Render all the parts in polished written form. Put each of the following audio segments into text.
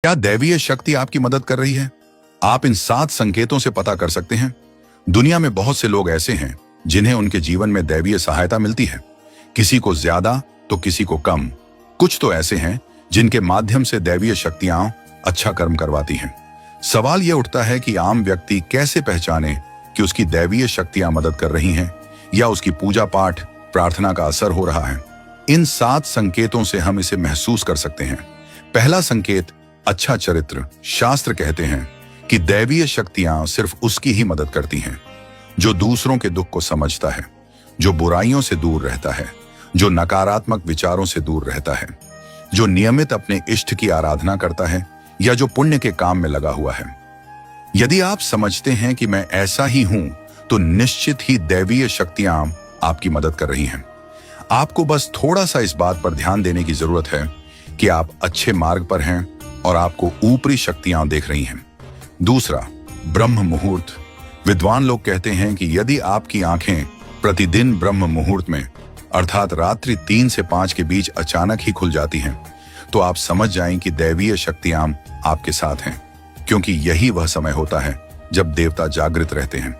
क्या दैवीय शक्ति आपकी मदद कर रही है? आप इन 7 संकेतों से पता कर सकते हैं। दुनिया में बहुत से लोग ऐसे हैं जिन्हें उनके जीवन में दैवीय सहायता मिलती है, किसी को ज्यादा तो किसी को कम। कुछ तो ऐसे हैं जिनके माध्यम से दैवीय शक्तियां अच्छा कर्म करवाती हैं। सवाल यह उठता है कि आम व्यक्ति कैसे पहचाने कि उसकी दैवीय शक्तियां मदद कर रही हैं या उसकी पूजा पाठ प्रार्थना का असर हो रहा है। इन 7 संकेतों से हम इसे महसूस कर सकते हैं। पहला संकेत, अच्छा चरित्र। शास्त्र कहते हैं कि दैवीय शक्तियां सिर्फ उसकी ही मदद करती हैं जो दूसरों के दुख को समझता है, जो बुराइयों से दूर रहता है, जो नकारात्मक विचारों से दूर रहता है, जो नियमित अपने इष्ट की आराधना करता है या जो पुण्य के काम में लगा हुआ है। यदि आप समझते हैं कि मैं ऐसा ही हूं, तो निश्चित ही दैवीय शक्तियां आपकी मदद कर रही हैं। आपको बस थोड़ा सा इस बात पर ध्यान देने की जरूरत है कि आप अच्छे मार्ग पर हैं और आपको ऊपरी शक्तियां देख रही हैं। दूसरा, ब्रह्म मुहूर्त। विद्वान लोग कहते हैं कि यदि आपकी आंखें प्रतिदिन ब्रह्म मुहूर्त में अर्थात रात्रि 3 से 5 के बीच अचानक ही खुल जाती हैं, तो आप समझ जाएं कि दैवीय शक्तियां आपके साथ हैं, क्योंकि यही वह समय होता है जब देवता जागृत रहते हैं।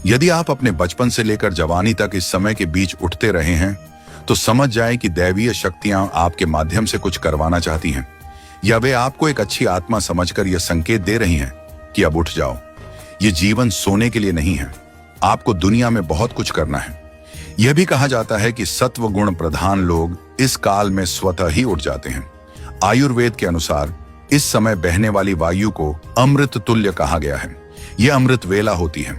यदि आप अपने बचपन से लेकर जवानी तक इस समय के बीच उठते रहे हैं, तो समझ जाएं कि दैवीय शक्तियां आपके माध्यम से कुछ करवाना चाहती हैं, या वे आपको एक अच्छी आत्मा समझकर यह संकेत दे रही हैं कि अब उठ जाओ। ये जीवन सोने के लिए नहीं है, आपको दुनिया में बहुत कुछ करना है। यह भी कहा जाता है कि सत्व गुण प्रधान लोग इस काल में स्वतः ही उठ जाते हैं। आयुर्वेद के अनुसार इस समय बहने वाली वायु को अमृत तुल्य कहा गया है। यह अमृत वेला होती है।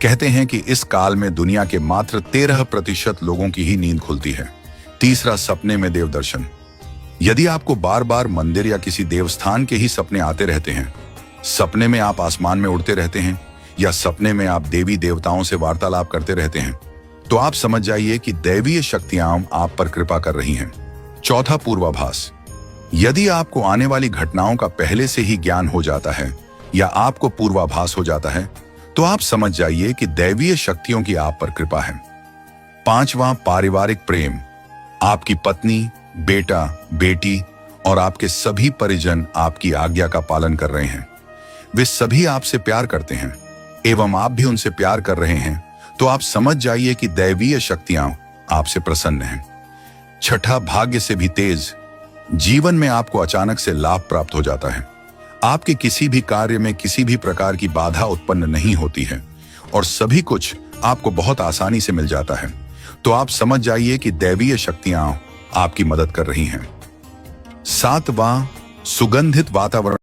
कहते हैं कि इस काल में दुनिया के मात्र 13% लोगों की ही नींद खुलती है। तीसरा, सपने में देव दर्शन। यदि आपको बार बार मंदिर या किसी देवस्थान के ही सपने आते रहते हैं, सपने में आप आसमान में उड़ते रहते हैं या सपने में आप देवी देवताओं से वार्तालाप करते रहते हैं, तो आप समझ जाइए कि दैवीय शक्तियां आप पर कृपा कर रही हैं। चौथा, पूर्वाभास। यदि आपको आने वाली घटनाओं का पहले से ही ज्ञान हो जाता है या आपको पूर्वाभास हो जाता है, तो आप समझ जाइए कि दैवीय शक्तियों की आप पर कृपा है। पांचवा, पारिवारिक प्रेम। आपकी पत्नी, बेटा, बेटी और आपके सभी परिजन आपकी आज्ञा का पालन कर रहे हैं। वे सभी आपसे प्यार करते हैं एवं आप भी उनसे प्यार कर रहे हैं, तो आप समझ जाइए कि दैवीय शक्तियां आपसे प्रसन्न हैं। छठा, भाग्य से भी तेज। जीवन में आपको अचानक से लाभ प्राप्त हो जाता है। आपके किसी भी कार्य में किसी भी प्रकार की बाधा उत्पन्न नहीं होती है और सभी कुछ आपको बहुत आसानी से मिल जाता है, तो आप समझ जाइए कि दैवीय शक्तियां आपकी मदद कर रही हैं। सातवां, सुगंधित वातावरण।